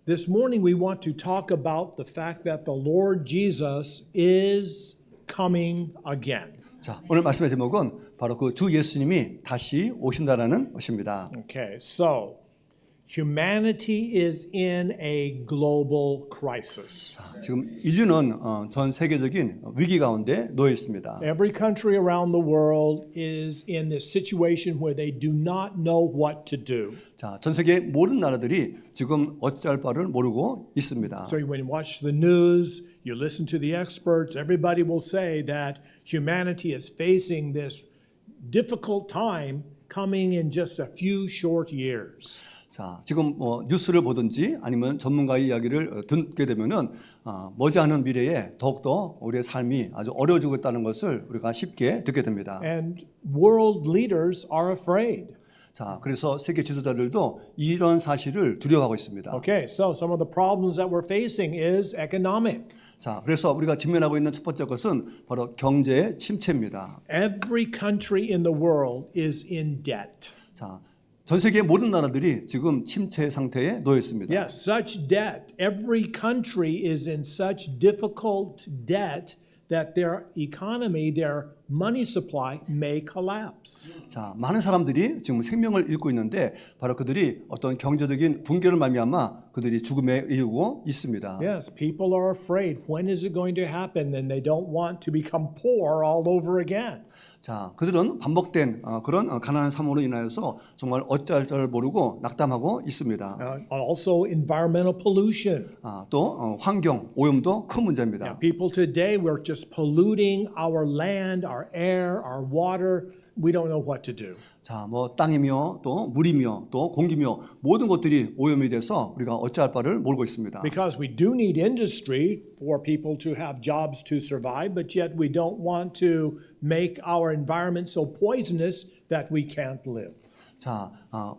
This morning we want to talk about the fact that the Lord Jesus is coming again. 자, 오늘 말씀의 제목은 바로 그 주 예수님이 다시 오신다라는 것입니다. Okay, so humanity is in a global crisis. 지금 인류는 전 세계적인 위기 가운데 놓여 있습니다. Every country around the world is in this situation where they do not know what to do. 자, 전 세계 모든 나라들이 지금 어찌할 바를 모르고 있습니다. So when you watch the news, you listen to the experts, everybody will say that humanity is facing this difficult time coming in just a few short years. 자, 지금 뉴스를 보든지 아니면 전문가의 이야기를 듣게 되면은 머지않은 미래에 더욱더 우리의 삶이 아주 어려워지고 있다는 것을 우리가 쉽게 듣게 됩니다. And world leaders are afraid. 자, 그래서 세계 지도자들도 이런 사실을 두려워하고 있습니다. Okay, so some of the problems that we're facing is economic. 자, 그래서 우리가 직면하고 있는 첫 번째 것은 바로 경제 침체입니다. Every country in the world is in debt. 자, 전 세계 모든 나라들이 지금 침체 상태에 놓여 있습니다. Yes, such debt. Every country is in such difficult debt that their economy, their money supply may collapse. 자, 많은 사람들이 지금 생명을 잃고 있는데 바로 그들이 어떤 경제적인 붕괴를 말미암아 그들이 죽음에 이르고 있습니다. Yes, people are afraid. When is it going to happen? And they don't want to become poor all over again. 자, 그들은 반복된 그런 가난한 삶으로 인하여서 정말 어찌할 줄 모르고 낙담하고 있습니다. Also, environmental pollution. 또 환경 오염도 큰 문제입니다. Now, people today, we're just polluting our land, our air, our water. We don't know what to do. 자, 뭐 땅이며 또 물이며 또 공기며 모든 것들이 오염이 돼서 우리가 어찌할 바를 모르고 있습니다. Because we do need industry for people to have jobs to survive, but yet we don't want to make our environment so poisonous that we can't live. 자,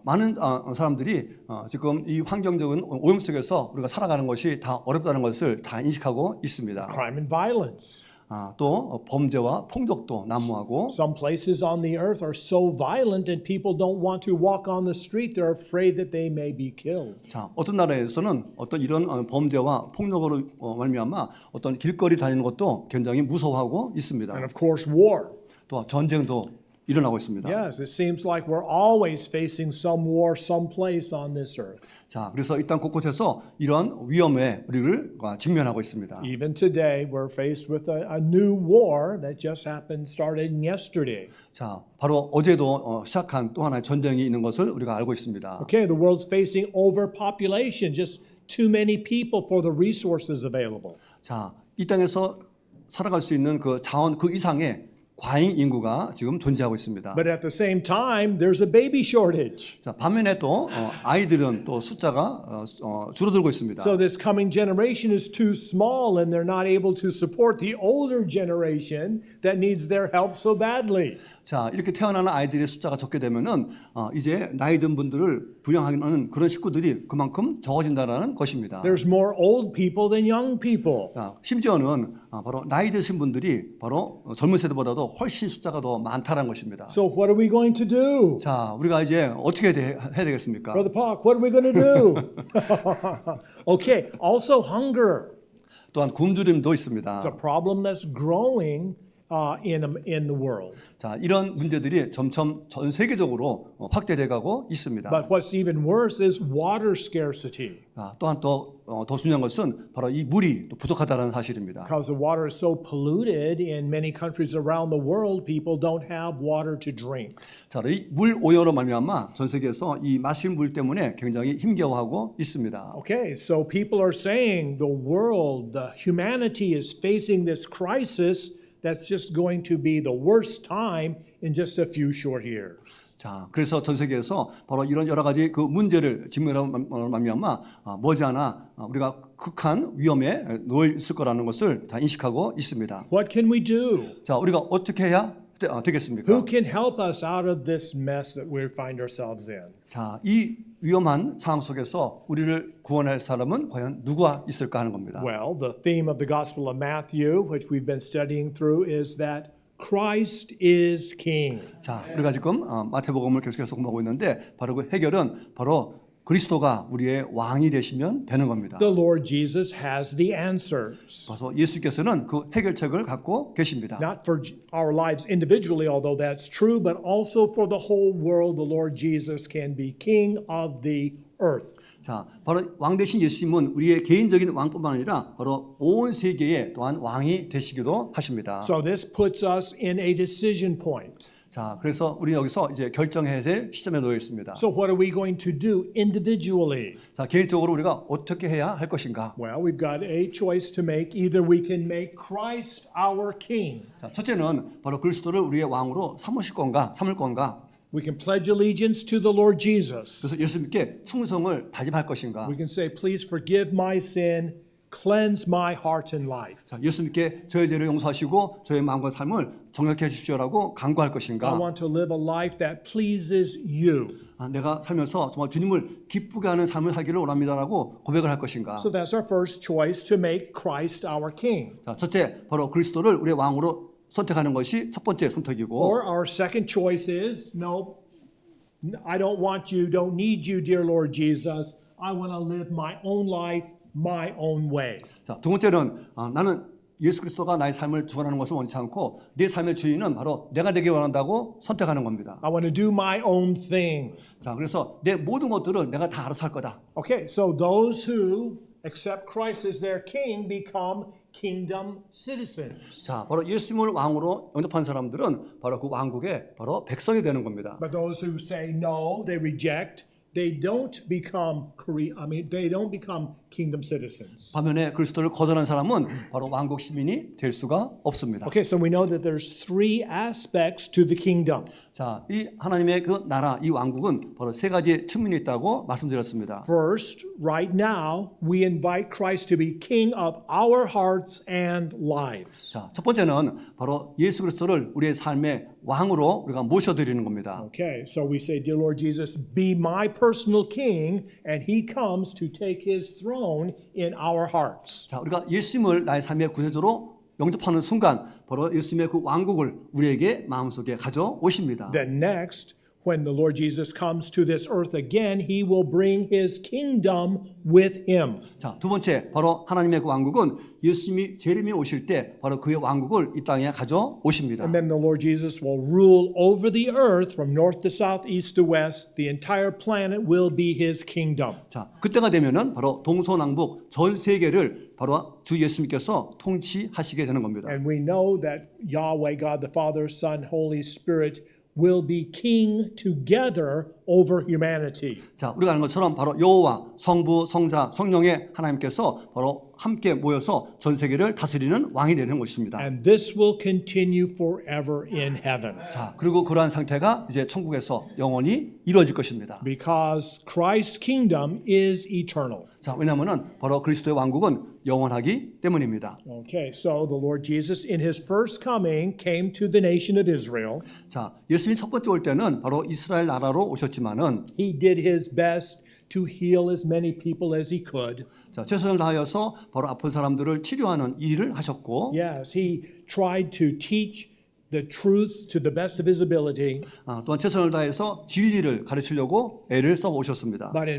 많은 사람들이 지금 이 환경적인 오염 속에서 우리가 살아가는 것이 다 어렵다는 것을 다 인식하고 있습니다. Crime and violence. 또 범죄와 폭력도 난무하고 Some places on the earth are so violent and people don't want to walk on the street. They're afraid that they may be killed. 자, 어떤 나라에서는 어떤 이런 범죄와 폭력으로 말미암아 어떤 길거리 다니는 것도 굉장히 무서워하고 있습니다. And of course, war. 또 전쟁도 일어나고 있습니다. Yes, it seems like we're always facing some war someplace on this earth. 자, 그래서 이 땅 곳곳에서 이런 위험에 우리를 직면하고 있습니다. Even today, we're faced with a new war that just happened, started yesterday. 자, 바로 어제도 시작한 또 하나의 전쟁이 있는 것을 우리가 알고 있습니다. Okay, the world's facing overpopulation, just too many people for the resources available. 자, 이 땅에서 살아갈 수 있는 그 자원 그 이상의 과잉 인구가 지금 존재하고 있습니다. But at the same time, there's a baby shortage. 자, 반면에 또 아이들은 또 숫자가 줄어들고 있습니다. So this coming generation is too small and they're not able to support the older generation that needs their help so badly. 자, 이렇게 태어나는 아이들의 숫자가 적게 되면은 이제 나이 든 분들을 부양하는 그런 식구들이 그만큼 적어진다라는 것입니다. There's more old people than young people. 자, 심지어는 바로 나이 드신 분들이 바로 젊은 세대보다도 훨씬 숫자가 더 많다라는 것입니다. So what are we going to do? 자, 우리가 이제 어떻게 해야 되겠습니까? Brother Park, what are we going to do? Okay, also hunger. 또한 굶주림도 있습니다. It's a problem that's growing in the world. 자, 이런 문제들이 점점 전 세계적으로 확대돼 가고 있습니다. But what's even worse is water scarcity. 또한 더 중요한 것은 바로 이 물이 또 부족하다는 사실입니다. Because the water is so polluted in many countries around the world, people don't have water to drink. 자, 이 물 오염으로 말미암아 전 세계에서 이 마실 물 때문에 굉장히 힘겨워하고 있습니다. Okay, so people are saying the world, the humanity is facing this crisis that's just going to be the worst time in just a few short years. 자, 그래서 전 세계에서 바로 이런 여러 가지 그 문제를 직면하는 말미암아 머지않아 우리가 극한 위험에 놓여 있을 거라는 것을 다 인식하고 있습니다. What can we do? 자, 우리가 어떻게 해야 되겠습니까? Who can help us out of this mess that we find ourselves in? 자, 이 위험한 상황 속에서 우리를 구원할 사람은 과연 누가 있을까 하는 겁니다. Well, the theme of the Gospel of Matthew, which we've been studying through, is that Christ is King. 자, 우리가 지금 마태복음을 계속해서 공부하고 있는데 바로 그 해결은 바로 그리스도가 우리의 왕이 되시면 되는 겁니다. The Lord Jesus has the answers. 그래서 예수께서는 그 해결책을 갖고 계십니다. Not for our lives individually, although that's true, but also for the whole world, the Lord Jesus can be king of the earth. 자, 바로 왕 대신 예수님은 우리의 개인적인 왕뿐만 아니라 바로 온 세계의 또한 왕이 되시기도 하십니다. So this puts us in a decision point. 자, 그래서 우리 여기서 이제 결정해야 될 시점에 놓여 있습니다. So what are we going to do individually? 자, 개인적으로 우리가 어떻게 해야 할 것인가? Well, we've got a choice to make. Either we can make Christ our king. 자, 첫째는 바로 그리스도를 우리의 왕으로 삼을 건가? We can pledge allegiance to the Lord Jesus. 그래서 예수님께 충성을 다짐할 것인가? We can say, please forgive my sin, cleanse my heart and life. 자, 예수님께 저의 죄를 용서하시고 저의 마음과 삶을 정결케 하십시오라고 간구할 I 것인가? want to live a life that pleases you. 내가 살면서 정말 주님을 기쁘게 하는 삶을 살기를 원합니다라고 고백을 할 것인가? So that's our first choice, to make Christ our king. 자, 첫째, 바로 그리스도를 우리의 왕으로 선택하는 것이 첫 번째 선택이고, Or our second choice is, no, I don't want you, don't need you, dear Lord Jesus. I want to live my own life, my own way. 자, 두 번째는 나는 예수 그리스도가 나의 삶을 주관하는 것을 원치 않고 내 삶의 주인은 바로 내가 되기 원한다고 선택하는 겁니다. I want to do my own thing. 자, 그래서 내 모든 것들을 내가 다 알아서 할 거다. Okay, so those who accept Christ as their king become kingdom citizens. 자, 바로 예수님을 왕으로 영접한 사람들은 바로 그 왕국의 바로 백성이 되는 겁니다. But those who say no, they reject, they don't become kingdom citizens. 반면에 그리스도를 거절한 사람은 바로 왕국 시민이 될 수가 없습니다. Okay, so we know that there's three aspects to the kingdom. 자, 이 하나님의 그 나라, 이 왕국은 바로 세 가지 측면이 있다고 말씀드렸습니다. First, right now, we invite Christ to be king of our hearts and lives. 자, 첫 번째는 바로 예수 그리스도를 우리의 삶의 왕으로 우리가 모셔드리는 겁니다. Okay, so we say, dear Lord Jesus, be my personal king, and he comes to take his throne in our hearts. 자, 우리가 예수님을 나의 삶의 구세주로 영접하는 순간 바로 예수님의 그 왕국을 우리에게 마음속에 가져오십니다. Then next, when the Lord Jesus comes to this earth again, he will bring his kingdom with him. 자, 두 번째 바로 하나님의 그 왕국은 예수님이 재림에 오실 때 바로 그의 왕국을 이 땅에 가져오십니다. And then the Lord Jesus will rule over the earth from north to south, east to west. The entire planet will be his kingdom. 자, 그때가 되면은 바로 동서남북 전 세계를 바로 주 예수님께서 통치하시게 되는 겁니다. And we know that Yahweh, God the Father, Son, Holy Spirit will be king together over humanity. 자, 우리가 아는 것처럼 바로 여호와, 성부, 성자, 성령의 하나님께서 바로 함께 모여서 전 세계를 다스리는 왕이 되는 것입니다. And this will continue forever in heaven. 자, 그리고 그러한 상태가 이제 천국에서 영원히 이루어질 것입니다. Because Christ's kingdom is eternal. 자, 왜냐하면은 바로 그리스도의 왕국은 영원하기 때문입니다. Okay, so the Lord Jesus in his first coming came to the nation of Israel. 자, 예수님이 첫 번째 올 때는 바로 이스라엘 나라로 오셨지만은 He did his best to heal as many people as he could. 자, 최선을 다하여서 바로 아픈 사람들을 치료하는 일을 하셨고, Yes, he tried to teach the truth to the best of his ability. 또한 최선을 다해서 진리를 가르치려고 애를 써 오셨습니다. But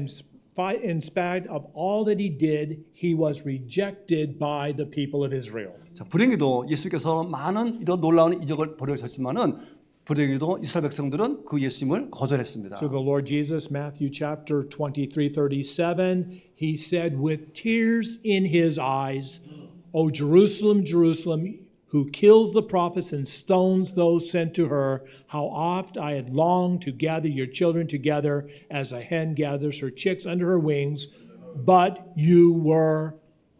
in spite of all that he did, he was rejected by the people of Israel. 자, 불행히도 예수님께서 많은 이런 놀라운 이적을 벌이셨지만은 불행히도 이스라엘 백성들은 그 예수님을 거절했습니다. So the Lord Jesus, Matthew chapter 23:37, he said with tears in his eyes, O Jerusalem, Jerusalem, who kills the prophets and stones those sent to her, how oft I had longed to gather your children together as a hen gathers her chicks under her wings, but you were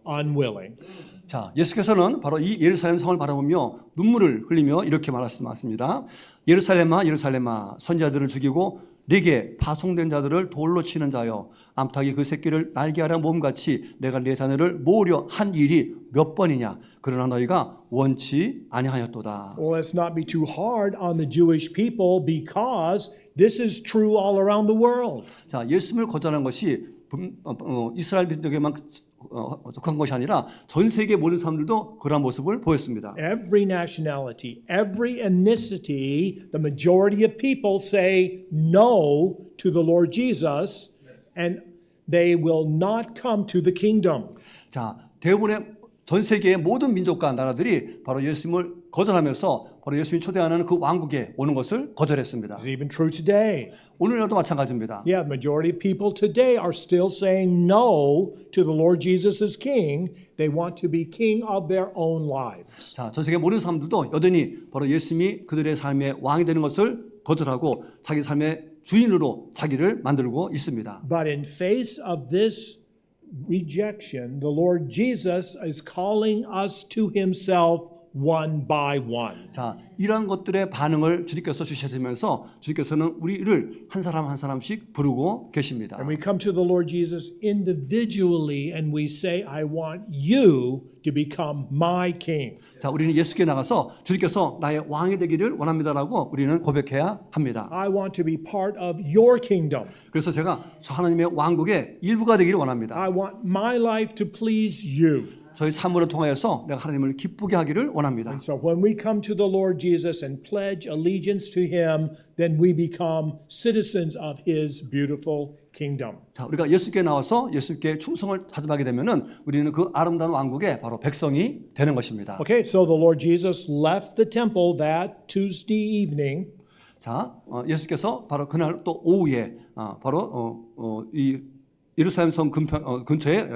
unwilling. 자, 예수께서는 바로 이 예루살렘 성을 바라보며 눈물을 흘리며 이렇게 말씀하십니다. 예루살렘아, 예루살렘아, 선지자들을 죽이고 네게 파송된 자들을 돌로 치는 자여, 암탉이 그 새끼를 날개하려 몸같이 내가 네 자녀를 모으려 한 일이 몇 번이냐? 그러나 너희가 원치 아니하였도다. Well, let's not be too hard on the Jewish people because this is true all around the world. 자, 예수님을 거절한 것이 이스라엘 민족에만 속한 것이 아니라 전 세계 모든 사람들도 그러한 모습을 보였습니다. Every nationality, every ethnicity, the majority of people say no to the Lord Jesus, and they will not come to the kingdom. 자, 대부분의 전 세계의 모든 민족과 나라들이 바로 예수님을 거절하면서 바로 예수님이 초대하는 그 왕국에 오는 것을 거절했습니다. It's even true today. 오늘날도 마찬가지입니다. Yeah, the majority of people today are still saying no to the Lord Jesus as king. They want to be king of their own lives. 자, 전 세계 모든 사람들도 여전히 바로 예수님이 그들의 삶의 왕이 되는 것을 거절하고 자기 삶의 주인으로 자기를 만들고 있습니다. But in face of this rejection, the Lord Jesus is calling us to himself one by one. 자, 이러한 것들의 반응을 주님께서 주시면서 주님께서는 우리를 한 사람 한 사람씩 부르고 계십니다. And we come to the Lord Jesus individually and we say, I want you to become my king. 자, 우리는 예수께 나가서 주님께서 나의 왕이 되기를 원합니다라고 우리는 고백해야 합니다. I want to be part of your kingdom. 그래서 제가 저 하나님의 왕국의 일부가 되기를 원합니다. I want my life to please you. 저희 삶으로 통하여서 내가 하나님을 기쁘게 하기를 원합니다. And so when we come to the Lord Jesus and pledge allegiance to him, then we become citizens of his beautiful kingdom. 자, 우리가 예수께 나와서 예수께 충성을 다짐하게 되면은 우리는 그 아름다운 왕국의 바로 백성이 되는 것입니다. Okay, so the Lord Jesus left the temple that Tuesday evening. 자, 예수께서 바로 그날 또 오후에 바로 이 예루살렘 성 근처에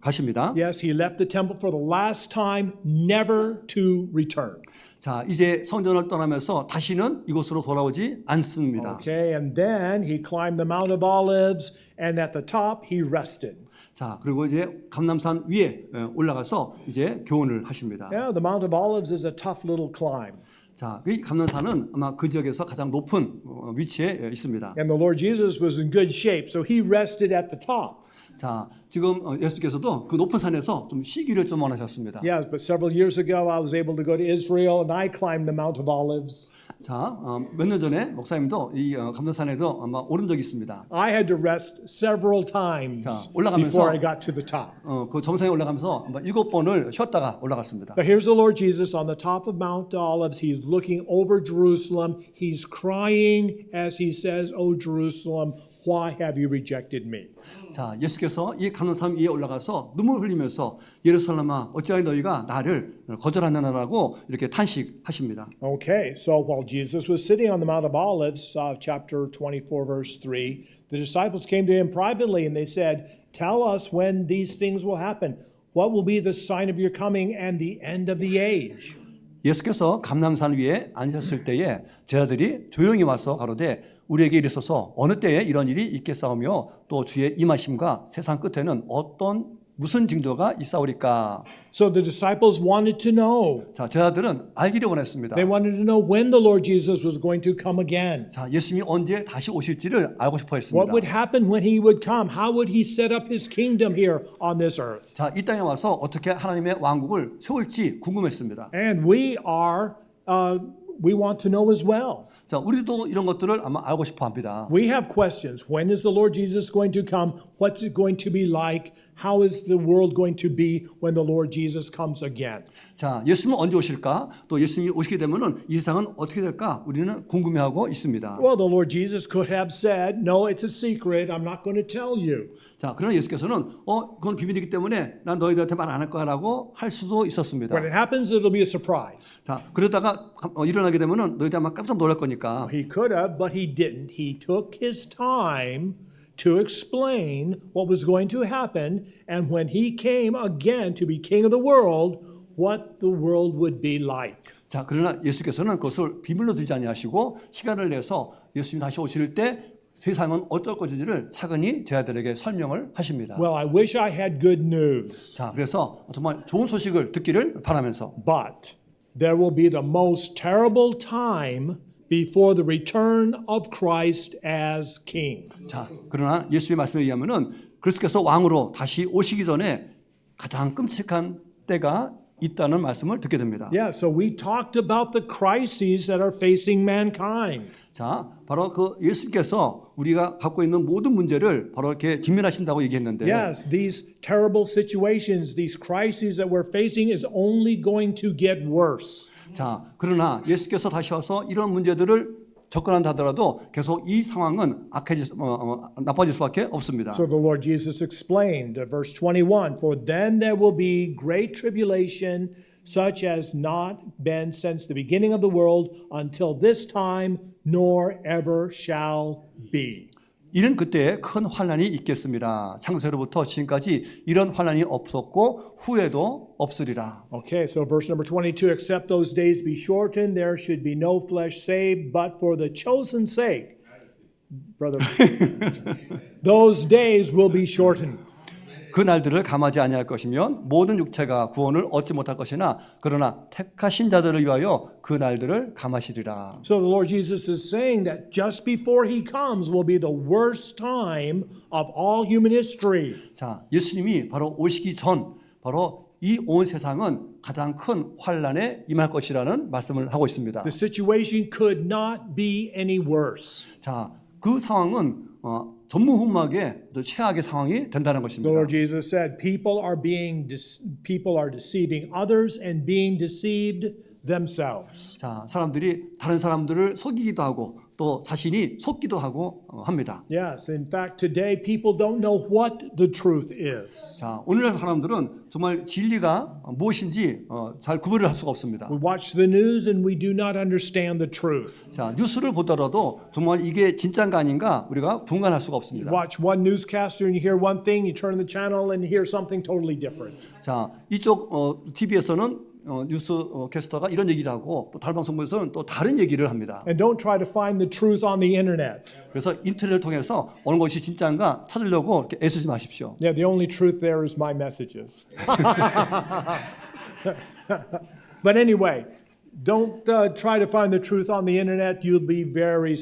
가십니다. Yes, he left the temple for the last time, never to return. 자, 이제 성전을 떠나면서 다시는 이곳으로 돌아오지 않습니다. Okay, and then he climbed the Mount of Olives, and at the top he rested. 자, 그리고 이제 감람산 위에 올라가서 이제 교훈을 하십니다. Yeah, the Mount of Olives is a tough little climb. 자, 이 감람산은 아마 그 지역에서 가장 높은 위치에 있습니다. And the Lord Jesus was in good shape, so he rested at the top. 자, 지금 예수께서도 그 높은 산에서 좀 쉬기를 좀 원하셨습니다. Yes, but several years ago I was able to go to Israel and I climbed the Mount of Olives. 자, 몇 년 전에 목사님도 이 감람산에서 아마 오른 적이 있습니다. I had to rest several times 자, 올라가면서 before I got to the top. 그 정상에 올라가면서 아마 7번을 쉬었다가 올라갔습니다. But here's the Lord Jesus on the top of Mount Olives. He's looking over Jerusalem. He's crying as he says, "O Jerusalem, why have you rejected me?" 자, 예수께서 이 감람산 위에 올라가서 눈물 흘리면서 예루살렘아 어찌하여 너희가 나를 거절하느냐라고 이렇게 탄식하십니다. Okay, so while Jesus was sitting on the Mount of Olives, chapter 24, verse 3, the disciples came to him privately and they said, "Tell us when these things will happen. What will be the sign of your coming and the end of the age?" 예수께서 감람산 위에 앉으셨을 때에 제자들이 조용히 와서 가로되 우리에게 이르소서 어느 때에 이런 일이 있겠사오며 또 주의 임하심과 세상 끝에는 무슨 징조가 있사오리까. So the disciples wanted to know. 자, 제자들은 알기를 원했습니다. They wanted to know when the Lord Jesus was going to come again. 자, 예수님이 언제 다시 오실지를 알고 싶어 했습니다. What would happen when he would come? How would he set up his kingdom here on this earth? 자, 이 땅에 와서 어떻게 하나님의 왕국을 세울지 궁금했습니다. And we want to know as well. 자, 우리도 이런 것들을 아마 알고 싶어 합니다. We have questions. When is the Lord Jesus going to come? What's it going to be like? How is the world going to be when the Lord Jesus comes again? 자, 예수님은 언제 오실까? 또 예수님이 오시게 되면은 이 세상은 어떻게 될까? 우리는 궁금해하고 있습니다. Well, the Lord Jesus could have said, "No, it's a secret. I'm not going to tell you." 자, 그러나 예수께서는 그건 비밀이기 때문에 난 너희들한테 말 안 할 거야라고 할 수도 있었습니다. When it happens, it'll be a surprise. 자, 그러다가 일어나게 되면은 너희들 아마 깜짝 놀랄 거니까. He could have, but he didn't. He took his time to explain what was going to happen, and when he came again to be king of the world, what the world would be like. 자, 그러나 예수께서는 그것을 비밀로 두지 아니하시고 시간을 내서 예수님이 다시 오실 때 세상은 어떨 것인지를 차근히 제자들에게 설명을 하십니다. Well, I wish I had good news. 자, 그래서 정말 좋은 소식을 듣기를 바라면서 But there will be the most terrible time before the return of Christ as king. 자, 그러나 예수의 말씀에 의하면은 그리스도께서 왕으로 다시 오시기 전에 가장 끔찍한 때가 있다는 말씀을 듣게 됩니다. Yeah, so we talked about the crises that are facing mankind. 자, 바로 그 예수께서 우리가 갖고 있는 모든 문제를 바로 이렇게 직면하신다고 얘기했는데 Yes, these terrible situations, these crises that we're facing is only going to get worse. 자, 그러나 예수께서 다시 와서 이런 문제들을 접근한다 하더라도 계속 이 상황은 나빠질 수밖에 없습니다. So the Lord Jesus explained, verse 21, For then there will be great tribulation, such as not been since the beginning of the world until this time, nor ever shall be. 이는 그때 큰 환난이 있겠습니다. 창세로부터 지금까지 이런 환난이 없었고 후에도 없으리라. Okay, so verse number 22, except those days be shortened, there should be no flesh saved, but for the chosen sake, brother, those days will be shortened. 그 날들을 감하지 아니할 것이면 모든 육체가 구원을 얻지 못할 것이나 그러나 택하신 자들을 위하여 그 날들을 감하시리라. So the Lord Jesus is saying that just before he comes will be the worst time of all human history. 자, 예수님이 바로 오시기 전 바로 이 온 세상은 가장 큰 환난에 임할 것이라는 말씀을 하고 있습니다. The situation could not be any worse. 자, 그 상황은 전무후무하게 최악의 상황이 된다는 The 것입니다. Lord Jesus said, people are deceiving others and being deceived themselves. 자, 사람들이 다른 사람들을 속이기도 하고 또 자신이 속기도 하고 합니다. Yes, in fact, today people don't know what the truth is. 자, 오늘날 사람들은 정말 진리가 무엇인지 잘 구별을 할 수가 없습니다. We watch the news and we do not understand the truth. 자, 뉴스를 보더라도 정말 이게 진짜인가 아닌가 우리가 분간할 수가 You 없습니다. watch one newscaster and you hear one thing, you turn the channel and hear something totally different. 자, 이쪽 TV에서는 뉴스 캐스터가 이런 얘기를 하고 또 다른 방송국에서는 또 다른 얘기를 합니다. And don't try to find the truth on the internet. 그래서 인터넷을 통해서 어느 것이 진짜인가 찾으려고 이렇게 애쓰지 마십시오. Yeah, the only truth there is my messages. But anyway, don't try to find the truth on the internet. You'll be very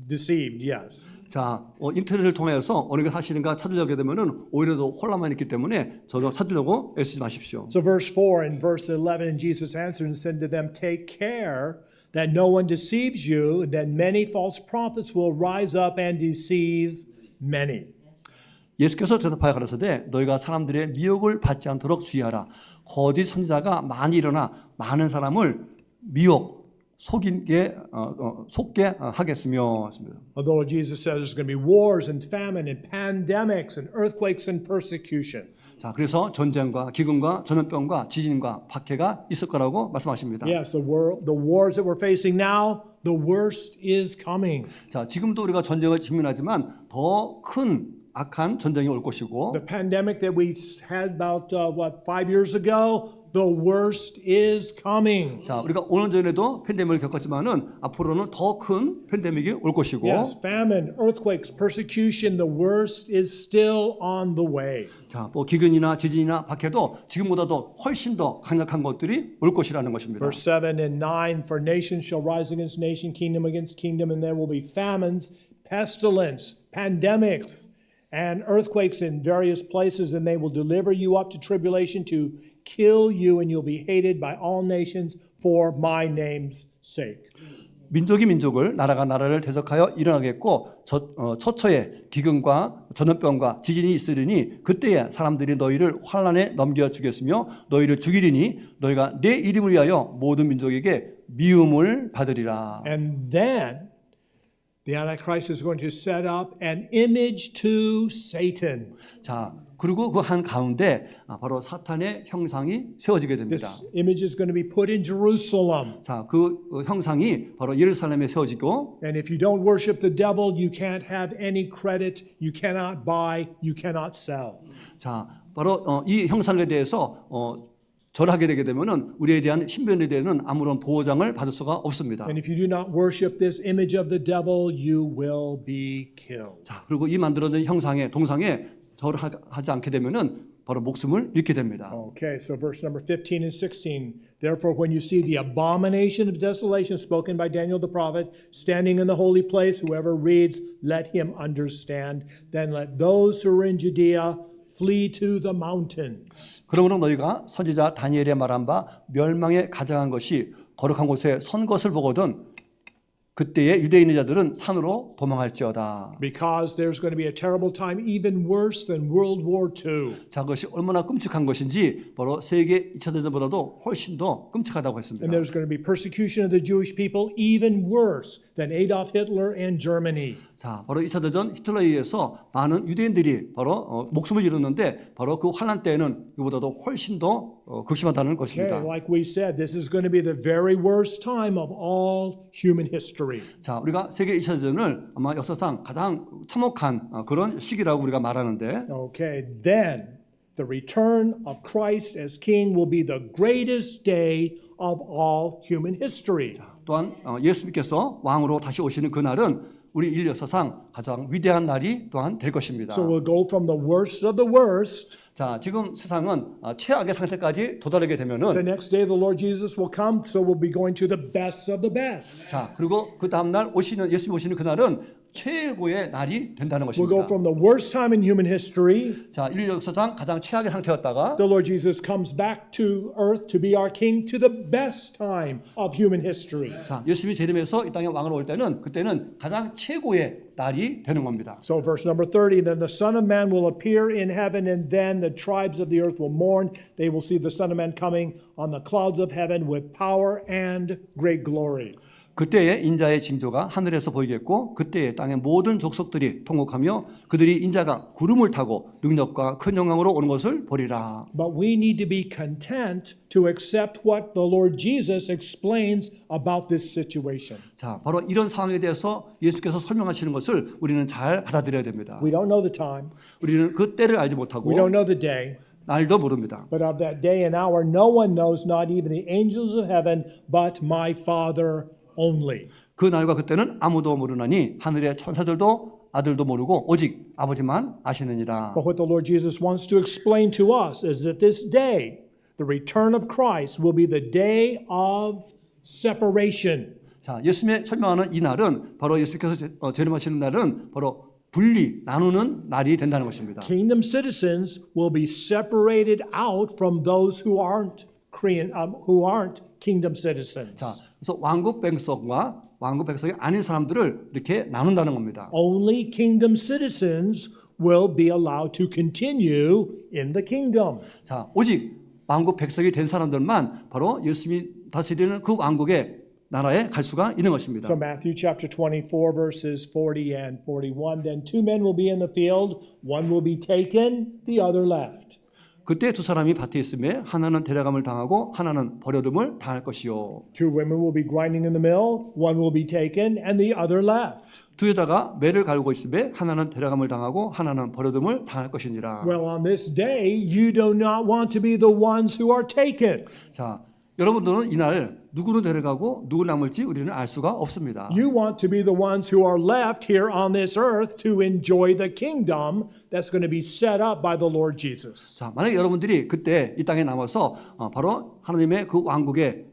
deceived, yes. 자, 인터넷을 통해서 어느 게 사실인가 찾으려게 되면은 오히려 더 혼란만 있기 때문에 저도 찾으려고 애쓰지 마십시오. So verse 4 and verse 11, Jesus answered and said to them, Take care that no one deceives you, that many false prophets will rise up and deceive many. 예수께서 대답하여 가라사대 너희가 사람들의 미혹을 받지 않도록 주의하라. 거짓 선지자가 많이 일어나 많은 사람을 속게 하겠으며. Although Jesus says there's going to be wars and famine and pandemics and earthquakes and persecution. 자, 그래서 전쟁과 기근과 전염병과 지진과 박해가 있을 거라고 말씀하십니다. Yes, the wars that we're facing now, the worst is coming. 자, 지금도 우리가 전쟁을 직면하지만 더 큰 악한 전쟁이 올 것이고 The pandemic that we had about 5 years ago, the worst is coming. 자, 우리가 5년 전에도 팬데믹을 겪었지만은 앞으로는 더 큰 팬데믹이 올 것이고 Yes, famine, earthquakes, persecution, the worst is still on the way. 자, 뭐 기근이나 지진이나 박해도 지금보다도 훨씬 더 강력한 것들이 올 것이라는 것입니다. Verse 7 and 9, For nation shall rise against nation, kingdom against kingdom, and there will be famines, pestilence, pandemics, and earthquakes in various places, and they will deliver you up to tribulation to kill you, and you'll be hated by all nations for my name's sake. 민족이 민족을 나라가 나라를 대적하여 일어나겠고 처처에 기근과 전염병과 지진이 있으리니 그때에 사람들이 너희를 환난에 넘겨주겠으며 너희를 죽이리니 너희가 내 이름을 위하여 모든 민족에게 미움을 받으리라. And then the Antichrist is going to set up an image to Satan. 자, 그리고 그 한 가운데 바로 사탄의 형상이 세워지게 됩니다. This image is going to be put in Jerusalem. 자, 그 형상이 바로 예루살렘에 세워지고 And if you don't worship the devil, you can't have any credit, you cannot buy, you cannot sell. 자, 바로 이 형상에 대해서 절하게 되게 되면은 우리에 대한 신변에 대해서는 아무런 보장을 받을 수가 없습니다. And if you do not worship this image of the devil, you will be killed. 자, 그리고 이 만들어진 형상에 동상에 절하지 않게 되면은 바로 목숨을 잃게 됩니다. Okay, so verse number 15 and 16. Therefore, when you see the abomination of desolation spoken by Daniel the prophet standing in the holy place, whoever reads, let him understand. Then let those who are in Judea flee to the mountains. 그러므로 너희가 선지자 다니엘의 말한 바 멸망에 가장한 것이 거룩한 곳에 선 것을 보거든 그때의 유대인의 자들은 산으로 도망할지어다. because there's going to be a terrible time even worse than World War II. 자, 그것이 얼마나 끔찍한 것인지 바로 세계 2차 대전보다도 훨씬 더 끔찍하다고 했습니다. And there's going to be persecution of the Jewish people even worse than Adolf Hitler and Germany. 자, 바로 2차 대전 히틀러에 의해서 많은 유대인들이 바로 목숨을 잃었는데 바로 그 환란 때에는 이보다도 훨씬 더 극심하다는 것입니다. Okay, like we said, this is going to be the very worst time of all human history. 자, 우리가 세계 2차 대전을 아마 역사상 가장 참혹한 그런 시기라고 우리가 말하는데 Okay, then the return of Christ as King will be the greatest day of all human history. 또한 예수님께서 왕으로 다시 오시는 그날은 우리 인류 역사상 가장 위대한 날이 또한 될 것입니다. So we'll go from the worst of the worst. 자, 지금 세상은 최악의 상태까지 도달하게 The 되면은 next day the Lord Jesus will come, so we'll be going to the best of the best. 자, 그리고 그 다음 날 예수님 오시는 그날은 최고의 날이 된다는 We'll go 것입니다. from the worst time in human history. 자, 인류 역사상 가장 최악의 상태였다가 The Lord Jesus comes back to earth to be our king to the best time of human history. 자, 예수님이 재림해서 이 땅에 왕으로 올 때는 그때는 가장 최고의 날이 되는 겁니다. So verse number 30, then the Son of Man will appear in heaven, and then the tribes of the earth will mourn. They will see the Son of Man coming on the clouds of heaven with power and great glory. 그때의 인자의 징조가 하늘에서 보이겠고 그때의 땅의 모든 족속들이 통곡하며 그들이 인자가 구름을 타고 능력과 큰 영광으로 오는 것을 보리라. But we need to be content to accept what the Lord Jesus explains about this situation. 자, 바로 이런 상황에 대해서 예수께서 설명하시는 것을 우리는 잘 받아들여야 됩니다. We don't know the time. 우리는 그 때를 알지 못하고 We don't know the day. 날도 모릅니다. But of that day and hour, no one knows, not even the angels of heaven, but my Father only. 그 날과 그때는 아무도 모르나니 하늘의 천사들도 아들도 모르고 오직 아버지만 아시느니라. But what the Lord Jesus wants to explain to us is that this day, the return of Christ, will be the day of separation. 자, 예수님의 설명하는 이 날은 바로 예수께서 재림하시는 날은 바로 분리, 나누는 날이 된다는 것입니다. Kingdom citizens will be separated out from those who aren't kingdom citizens. 자, 그래서 왕국 백성과 왕국 백성이 아닌 사람들을 이렇게 나눈다는 겁니다. Only kingdom citizens will be allowed to continue in the kingdom. 자, 오직 왕국 백성이 된 사람들만 바로 예수님이 다스리는 그 왕국의 나라에 갈 수가 있는 것입니다. So Matthew chapter 24 verses 40 and 41, then two men will be in the field, one will be taken, the other left. 그때 두 사람이 밭에 있음에 하나는 데려감을 당하고 하나는 버려둠을 당할 것이요. Two women will be grinding in the mill, one will be taken, and the other left. 두 여자가 매를 갈고 있음에 하나는 데려감을 당하고 하나는 버려둠을 당할 것이니라. Well, on this day, you do not want to be the ones who are taken. 자, 여러분들은 이날 누구는 데려가고 누구 남을지 우리는 알 수가 없습니다. You want to be the ones who are left here on this earth to enjoy the kingdom that's going to be set up by the Lord Jesus. 자, 만약에 여러분들이 그때 이 땅에 남아서 바로 하나님의 그 왕국의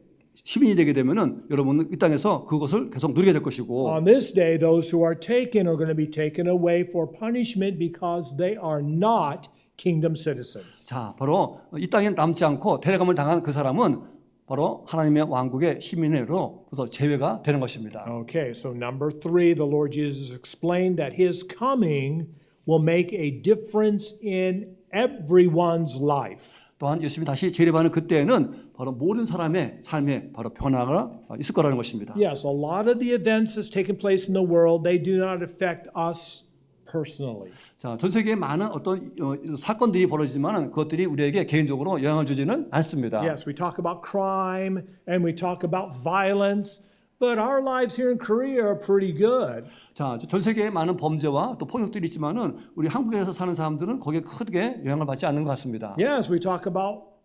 시민이 되게 되면은 여러분은 이 땅에서 그것을 계속 누리게 될 것이고 On this day, those who are taken are going to be taken away for punishment because they are not kingdom citizens. 자, 바로 이 땅에 남지 않고 데려감을 당한 그 사람은 바로 하나님의 왕국의 시민으로부터 제외가 되는 것입니다. Okay, so number 3, the Lord Jesus explained that his coming will make a difference in everyone's life. 또한 예수님이 다시 재림하는 그때에는 바로 모든 사람의 삶에 바로 변화가 있을 거라는 것입니다. Yes, a lot of the events that's taken place in the world, they do not affect us personally. 자, 전 세계에 많은 어떤 사건들이 벌어지지만은 그것들이 우리에게 개인적으로 영향을 주지는 않습니다. Yes, we talk about crime and we talk about violence, but our lives here in Korea are pretty good. 자, 전 세계에 많은 범죄와 또 폭력들이 있지만은 우리 한국에서 사는 사람들은 거기에 크게 영향을 받지 않는 것 같습니다. Yes, we talk about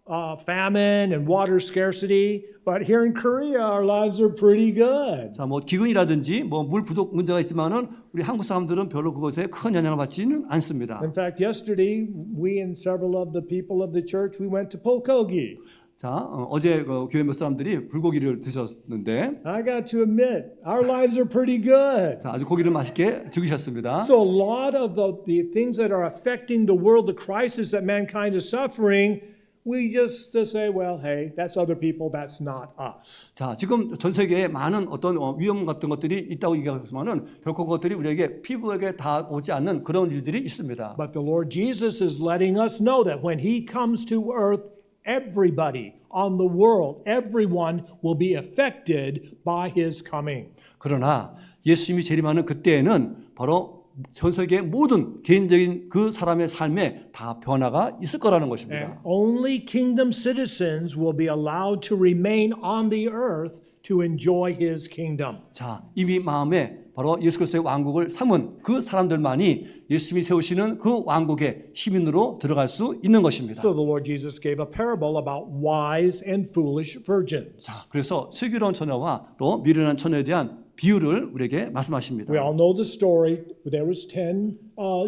famine and water scarcity, but here in Korea our lives are pretty good. 자, 뭐 기근이라든지 뭐 물 부족 문제가 있지만은 우리 한국 사람들은 별로 그것에 큰 영향을 받지는 않습니다. In fact, yesterday we and several of the people of the church we went to Pulkogi. 자, 어제 그 교회 몇 사람들이 불고기를 드셨는데 I got to admit, our lives are pretty good. 자, 아주 고기를 맛있게 즐기셨습니다. So a lot of the things that are affecting the world, the crisis that mankind is suffering, we just say, well, hey, that's other people, that's not us. 자, 지금 전 세계에 많은 어떤 위험 같은 것들이 있다고 얘기하지만은 결코 그것들이 우리에게 피부에게 다 오지 않는 그런 일들이 있습니다. But the Lord Jesus is letting us know that when he comes to earth, everybody on the world, everyone will be affected by his coming. 그러나 예수님이 재림하는 그때에는 바로 전 세계의 모든 개인적인 그 사람의 삶에 다 변화가 있을 거라는 And 것입니다. only kingdom citizens will be allowed to remain on the earth to enjoy his kingdom. 자, 이미 마음에 바로 예수 그리스도의 왕국을 삼은 그 사람들만이 예수님이 세우시는 그 왕국의 시민으로 들어갈 수 있는 것입니다. So the Lord Jesus gave a parable about wise and foolish virgins. 자, 그래서 슬기로운 처녀와 또 미련한 처녀에 대한 비유를 우리에게 말씀하십니다. We all know the story. There was 10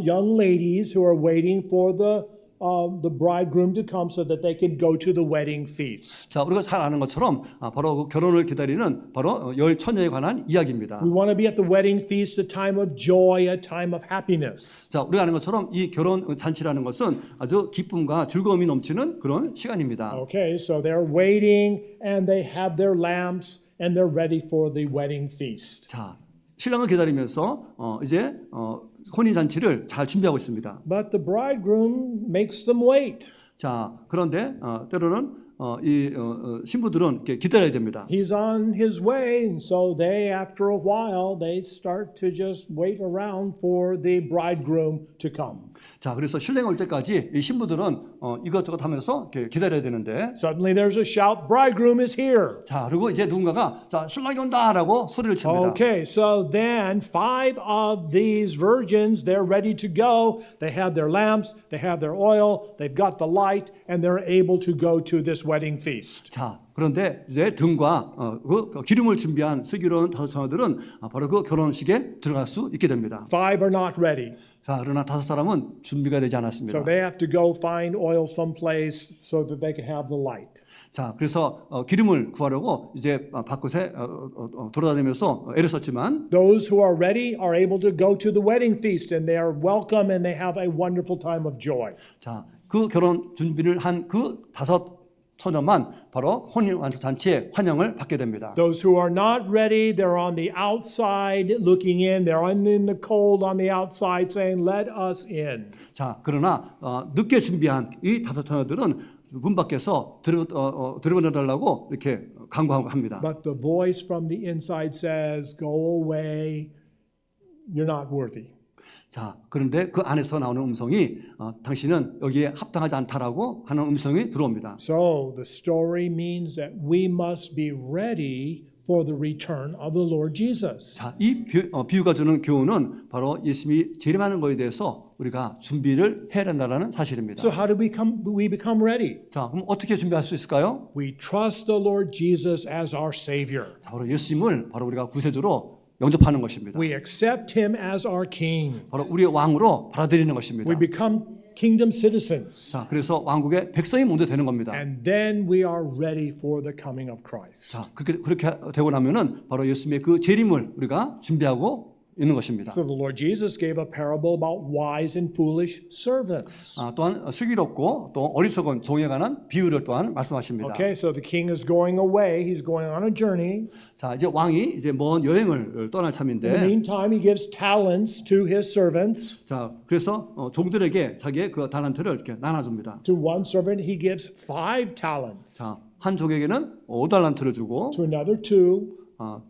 young ladies who are waiting for the bridegroom to come so that they could go to the wedding feast. 자, 우리가 잘 아는 것처럼 바로 그 결혼을 기다리는 바로 열 처녀에 관한 이야기입니다. We want to be at the wedding feast, a time of joy, a time of happiness. 자, 우리가 아는 것처럼 이 결혼 잔치라는 것은 아주 기쁨과 즐거움이 넘치는 그런 시간입니다. Okay, so they're waiting and they have their lamps and they're ready for the wedding feast. 자, 신랑을 기다리면서 이제 혼인 잔치를 잘 준비하고 있습니다. But the bridegroom makes them wait. 자, 그런데 때로는 이 신부들은 이렇게 기다려야 됩니다. He's on his way, and so they, after a while, they start to just wait around for the bridegroom to come. 자, 그래서 신랑이 올 때까지 이 신부들은 이것저것 하면서 이렇게 기다려야 되는데, Suddenly there's a shout, bridegroom is here. 자, 그리고 이제 누군가가 자, 신랑이 온다라고 소리를 칩니다. Okay, so then 5 of these virgins, they're ready to go. They have their lamps, they have their oil, they've got the light, and they're able to go to this wedding feast. 자, 그런데 이제 등과 그 기름을 준비한 슬기로운 5처녀들은 바로 그 결혼식에 들어갈 수 있게 됩니다. 5 are not ready. 자, 그러나 5사람은 준비가 되지 않았습니다. So they have to go find oil someplace so that they can have the light. 자, 그래서 기름을 구하려고 이제 밖에 돌아다니면서 애를 썼지만, Those who are ready are able to go to the wedding feast and they are welcome and they have a wonderful time of joy. 자, 그 결혼 준비를 한 그 5처녀만 바로 혼인 완숙 잔치에 환영을 받게 됩니다. Those who are not ready, they're on the outside looking in. They're in the cold on the outside saying, let us in. 자, 그러나 늦게 준비한 이 5처녀들은 문 밖에서 들여보내달라고 이렇게 강구하고 합니다. But the voice from the inside says, go away, you're not worthy. 자, 그런데 그 안에서 나오는 음성이 당신은 여기에 합당하지 않다라고 하는 음성이 들어옵니다. So the story means that we must be ready for the return of the Lord Jesus. 자, 이 비유가 주는 교훈은 바로 예수님이 재림하는 것에 대해서 우리가 준비를 해야 된다는 사실입니다. So how do we become ready? 자, 그럼 어떻게 준비할 수 있을까요? We trust the Lord Jesus as our Savior. 자, 바로 예수님을 바로 우리가 구세주로 영접하는 것입니다. We accept Him as our King. 바로 우리의 왕으로 받아들이는 것입니다. We become kingdom citizens. 자, 그래서 왕국의 백성이 먼저 되는 겁니다. And then we are ready for the coming of Christ. 자, 그렇게 되고 나면은 바로 예수님의 그 재림을 우리가 준비하고 있는 것입니다. So the Lord Jesus gave a parable about wise and foolish servants. 또한 슬기롭고 또 어리석은 종에 관한 비유를 또한 말씀하십니다. Okay, so the king is going away. He's going on a journey. 자, 이제 왕이 이제 먼 여행을 떠날 In the 참인데, meantime, he gives talents to his servants. 자, 그래서 종들에게 자기의 그 달란트를 이렇게 나눠줍니다. To one servant, he gives 5 talents. 자, 한 종에게는 5달란트를 주고, To another, 2.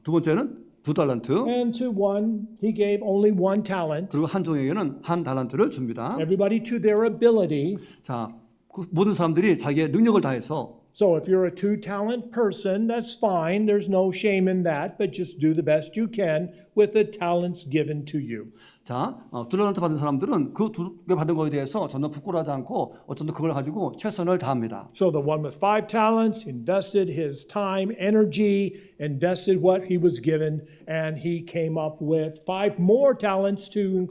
두 번째는 2달란트, And to one, he gave only 1 talent. 그리고 한 종에게는 1달란트를 줍니다. Everybody to their ability. 자, 그 모든 사람들이 자기의 능력을 다해서, So if you're a 2-talent person, that's fine. There's no shame in that, but just do the best you can with the talents given to you. 자, 2달란트 받은 사람들은 그 2개 받은 거에 대해서 전혀 부끄러워하지 않고 어쩐지 그걸 가지고 최선을 다합니다. So the one with 5 talents invested his time, energy, invested what he was given, and he came up with 5 more talents to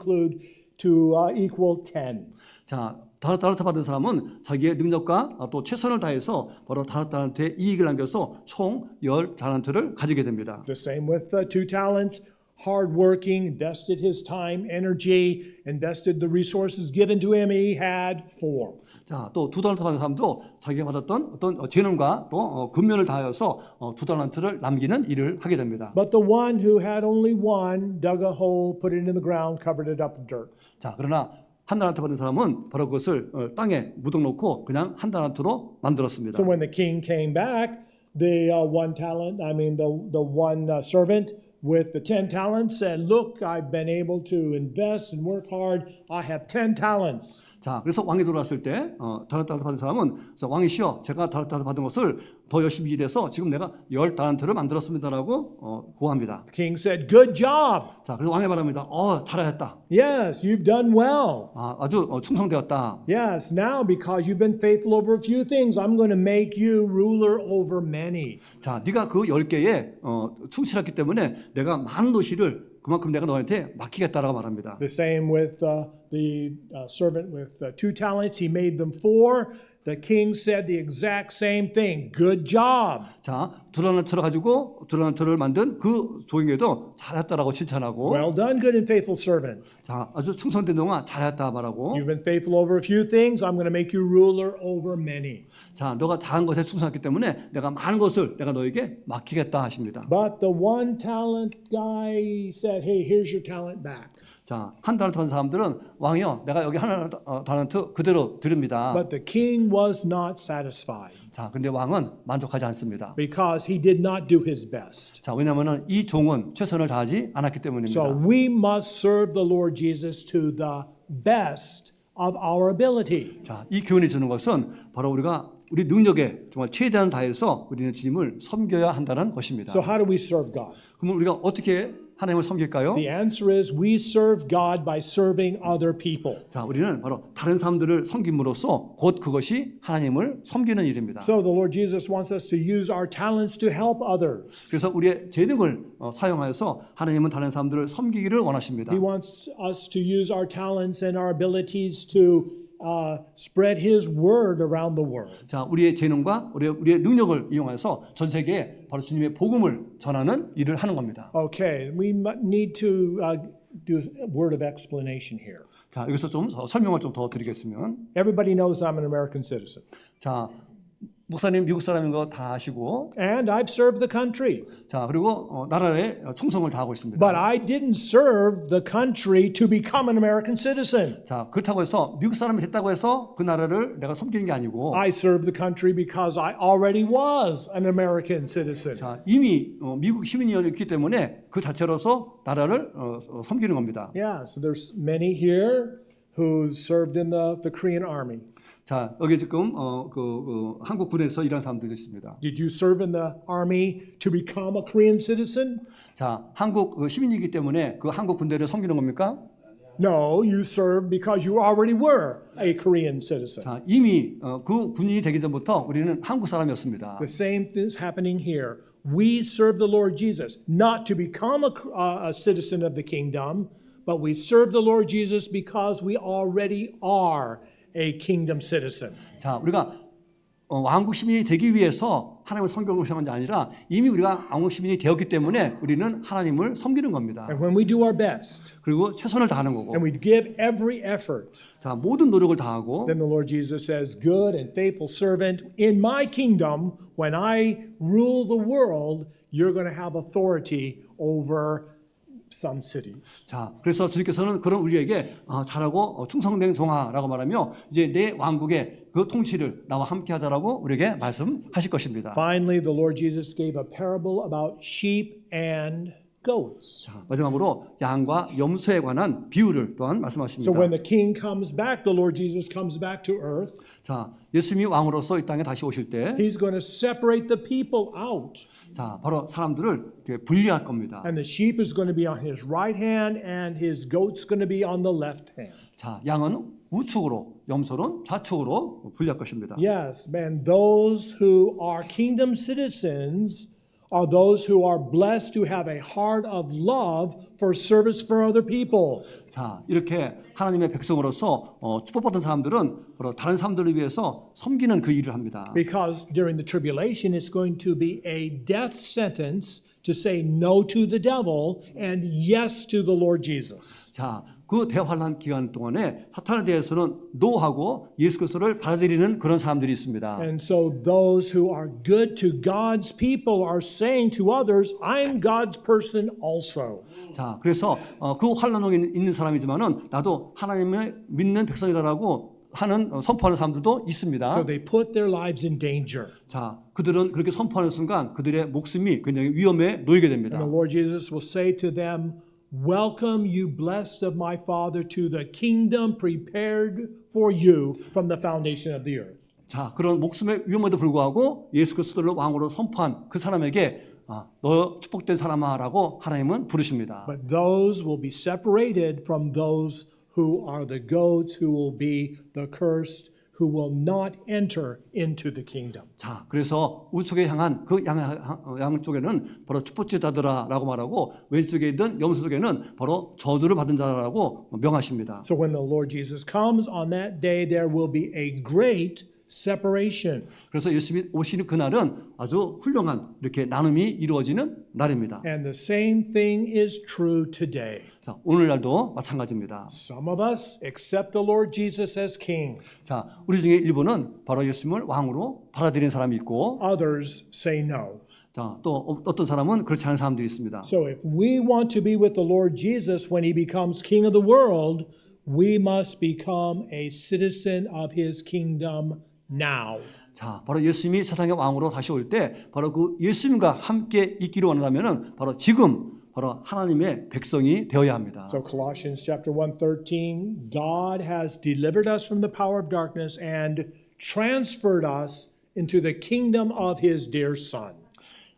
equal 10. 자, 5달란트 받은 사람은 자기의 능력과 또 최선을 다해서 바로 5달란트의 이익을 남겨서 총 10달란트를 가지게 됩니다. The same with 2 talents. hardworking, invested his time, energy, invested the resources given to him. He had 4. 자, 또 2달란트 받은 사람도 자기가 받았던 어떤 재능과 또 근면을 다하여서 2달란트를 남기는 일을 하게 됩니다. But the one who had only 1 dug a hole, put it in the ground, covered it up with dirt. 자, 그러나 1달란트 받은 사람은 바로 그것을 땅에 묻어놓고 그냥 1달란트로 만들었습니다. So when the king came back, the one servant with the 10 talents said, "Look, I've been able to invest and work hard. I have 10 talents." 자, 그래서 왕이 돌아왔을 때 달란트 받은 사람은 왕이시여, 제가 달란트 받은 것을 더 열심히 일해서 지금 내가 10달란트를 만들었습니다라고 고합니다. The king said, "Good job. 자, 그래서 왕이 말합니다. 잘하였다. Yes, you've done well. 아주 충성되었다. Yes, now because you've been faithful over a few things, I'm going to make you ruler over many." 자, 네가 그 10개에 충실했기 때문에 내가 많은 도시를 그만큼 내가 너한테 맡기겠다라고 말합니다. The same with the servant with 2 talents. He made them 4. The king said the exact same thing. Good job. 자, 2달란트를 가지고 2달란트를 만든 그 종에게도 잘했다라고 칭찬하고, Well done, good and faithful servant. 자, 아주 충성된 동안 잘했다 말하고, You've been faithful over a few things. I'm going to make you ruler over many. 자, 너가 잘한 것에 충성했기 때문에 내가 많은 것을 내가 너에게 맡기겠다 하십니다. But the 1 talent guy said, "Hey, here's your talent back." 자, 1달란트 받은 사람들은 왕이요, 내가 여기 1달란트 그대로 드립니다. But the king was not satisfied 자, 근데 왕은 만족하지 않습니다. because he did not do his best. 자, 왜냐하면 이 종은 최선을 다하지 않았기 때문입니다. So we must serve the Lord Jesus to the best of our ability. 자, 이 교훈이 주는 것은 바로 우리가 우리 능력에 정말 최대한 다해서 우리는 주님을 섬겨야 한다는 것입니다. So how do we serve God? 그러면 우리가 어떻게 하나님을 섬길까요? The answer is we serve God by serving other people. 자, 우리는 바로 다른 사람들을 섬김으로써 곧 그것이 하나님을 섬기는 일입니다. So the Lord Jesus wants us to use our talents to help others. 그래서 우리의 재능을 사용하여서 하나님은 다른 사람들을 섬기기를 원하십니다. He wants us to use our talents and our abilities to spread His word around the world. 자, 우리의 재능과 우리의 능력을 이용해서 전 세계에 바로 주님의 복음을 전하는 일을 하는 겁니다. Okay, we need to do a word of explanation here. 자, 여기서 좀 설명을 좀 더 드리겠으면, Everybody knows I'm an American citizen. 자, 목사님 미국 사람인 거 다 아시고, And I've served the country. 자, 그리고 나라에 충성을 다하고 있습니다. But I didn't serve the country to become an American citizen. 자, 그렇다고 해서 미국 사람이 됐다고 해서 그 나라를 내가 섬기는 게 아니고, I served the country because I already was an American citizen. 자, 이미 미국 시민이었기 때문에 그 자체로서 나라를 섬기는 겁니다. Yeah, so there's many here who served in the Korean army. 자, 여기 지금 한국 군에서 일하는 사람들이 있습니다. Did you serve in the army to become a Korean citizen? 자, 한국 시민이기 때문에 그 한국 군대를 섬기는 겁니까? No, you served because you already were a Korean citizen. 자, 이미 그 군인이 되기 전부터 우리는 한국 사람이었습니다. The same thing is happening here. We serve the Lord Jesus not to become a citizen of the kingdom, but we serve the Lord Jesus because we already are a kingdom citizen. 자, 우리가 왕국 시민이 되기 위해서 하나님을 섬기는 것이 아니라 이미 우리가 왕국 시민이 되었기 때문에 우리는 하나님을 섬기는 겁니다. And when we do our best 그리고 최선을 다하는 거고, and we give every effort, 자, 모든 노력을 다하고, then the Lord Jesus says, "Good and faithful servant, in my kingdom, when I rule the world, you're going to have authority over some cities." 자, 그래서 주님께서는 그런 우리에게 잘하고 충성된 종아라고 말하며 이제 내 왕국의 그 통치를 나와 함께 하자라고 우리에게 말씀하실 것입니다. Finally, the Lord Jesus gave a parable about sheep and goats. 자, 마지막으로 양과 염소에 관한 비유를 또한 So 말씀하십니다. when the king comes back, the Lord Jesus comes back to earth. 자, 예수님이 왕으로서 이 땅에 다시 오실 때, He's going to separate the people out. 자, 바로 사람들을 이렇게 분리할 겁니다. And the sheep is going to be on his right hand and his goat's going to be on the left hand. 자, 양은 우측으로, 염소는 좌측으로 분리할 것입니다. Yes, and those who are kingdom citizens are those who are blessed to have a heart of love for service for other people. 자, 이렇게 하나님의 백성으로서 축복받은 사람들은 바로 다른 사람들을 위해서 섬기는 그 일을 합니다. Because during the tribulation, it's going to be a death sentence to say no to the devil and yes to the Lord Jesus. 자, 그 대환란 기간 동안에 사탄에 대해서는 노하고 예수 그리스도를 받아들이는 그런 사람들이 있습니다. And so those who are good to God's people are saying to others, I'm God's person also. 자, 그래서 그 환란에 있는 사람이지만은 나도 하나님을 믿는 백성이다라고 하는 선포하는 사람들도 있습니다. So they put their lives in danger. 자, 그들은 그렇게 선포하는 순간 그들의 목숨이 굉장히 위험에 놓이게 됩니다. And the Lord Jesus will say to them, Welcome, you blessed of my Father, to the kingdom prepared for you from the foundation of the earth. 자, 그런 목숨의 위험에도 불구하고 예수 그리스도를 왕으로 선포한 그 사람에게 너 축복된 사람아라고 하나님은 부르십니다. But those will be separated from those who are the goats, who will be the cursed, who will not enter into the kingdom. 자, 그래서 우측에 향한 그 양쪽에는 바로 축복된 자들아라고 말하고 왼쪽에 있는 염소에게는 바로 저주를 받은 자라고 명하십니다. So when the Lord Jesus comes on that day, there will be a great separation. 그래서 예수님이 오시는 그날은 아주 훌륭한 이렇게 나눔이 이루어지는 날입니다. And the same thing is true today. 자, 오늘날도 마찬가지입니다. Some of us accept the Lord Jesus as king. 자, 우리 중에 일부는 바로 예수님을 왕으로 받아들이는 사람이 있고, Others say no. 자, 또 어떤 사람은 그렇지 않은 사람들이 있습니다. So if we want to be with the Lord Jesus when he becomes king of the world, we must become a citizen of his kingdom now. 자, 바로 예수님이 세상의 왕으로 다시 올 때 바로 그 예수님과 함께 있기를 원한다면은 바로 지금 바로 하나님의 백성이 되어야 합니다. So Colossians chapter 1:13, God has delivered us from the power of darkness and transferred us into the kingdom of his dear son.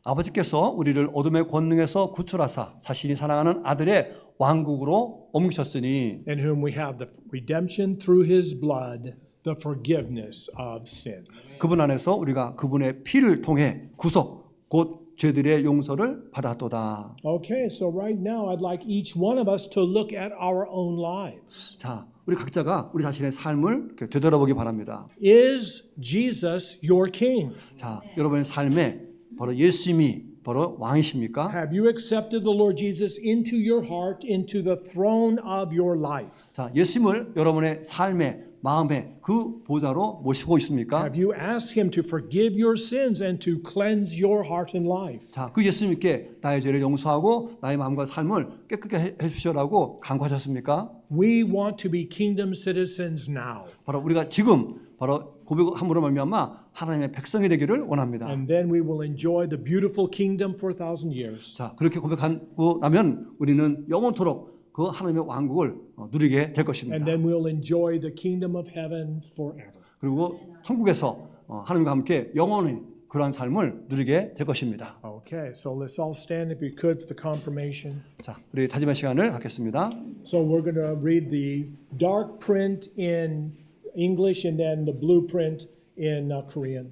아버지께서 우리를 어둠의 권능에서 구출하사 자신이 사랑하는 아들의 왕국으로 옮기셨으니 In whom we have the redemption through his blood, the forgiveness of sin. 그분 안에서 우리가 그분의 피를 통해 구속 곧 죄들의 용서를 받았도다. Okay, so right now I'd like each one of us to look at our own lives. 자, 우리 각자가 우리 자신의 삶을 이렇게 되돌아보기 바랍니다. Is Jesus your king? 자, 여러분의 삶에 바로 예수님이 바로 왕이십니까? Have you accepted the Lord Jesus into your heart, into the throne of your life? 자, 예수님을 여러분의 삶에 마음에 그 보좌로 모시고 있습니까? Have you asked him to forgive your sins and to cleanse your heart and life? 자, 그 예수님께 나의 죄를 용서하고 나의 마음과 삶을 깨끗게 해 주십시오라고 간구하셨습니까? We want to be kingdom citizens now. 바로 우리가 지금 바로 고백함으로 말미암아 하나님의 백성이 되기를 원합니다. And then we will enjoy the beautiful kingdom for 1,000 years. 자, 그렇게 고백하고 나면 우리는 영원토록 그 하나님의 왕국을 누리게 될 것입니다. And then we'll enjoy the kingdom of heaven forever. 그리고 천국에서 하나님과 함께 영원히 그러한 삶을 누리게 될 것입니다. Okay, so let's all stand if you could for the confirmation. 자, 우리 다짐의 시간을 갖겠습니다. So we're going to read the dark print in English and then the blueprint in Korean.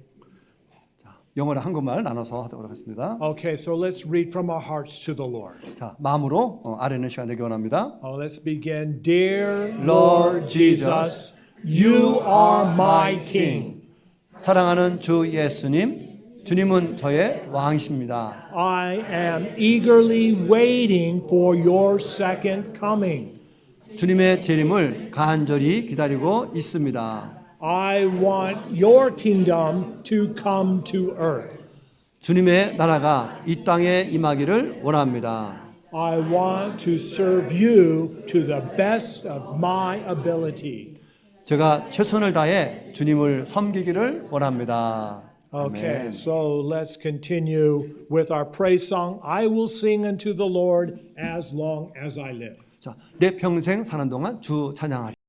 영어랑 한국말 나눠서 하도록 하겠습니다. Okay, so let's read from our hearts to the Lord. 자, 마음으로 아뢰는 시간 되기 원합니다. Let's begin. Dear Lord Jesus, you are my King. 사랑하는 주 예수님, 주님은 저의 왕이십니다. I am eagerly waiting for your second coming. 주님의 재림을 간절히 기다리고 있습니다. I want your kingdom to come to earth. 주님의 나라가 이 땅에 임하기를 원합니다. I want to serve you to the best of my ability. 제가 최선을 다해 주님을 섬기기를 원합니다. Okay, 아멘. so let's continue with our praise song. I will sing unto the Lord as long as I live. 자, 내 평생 사는 동안 주 찬양하리.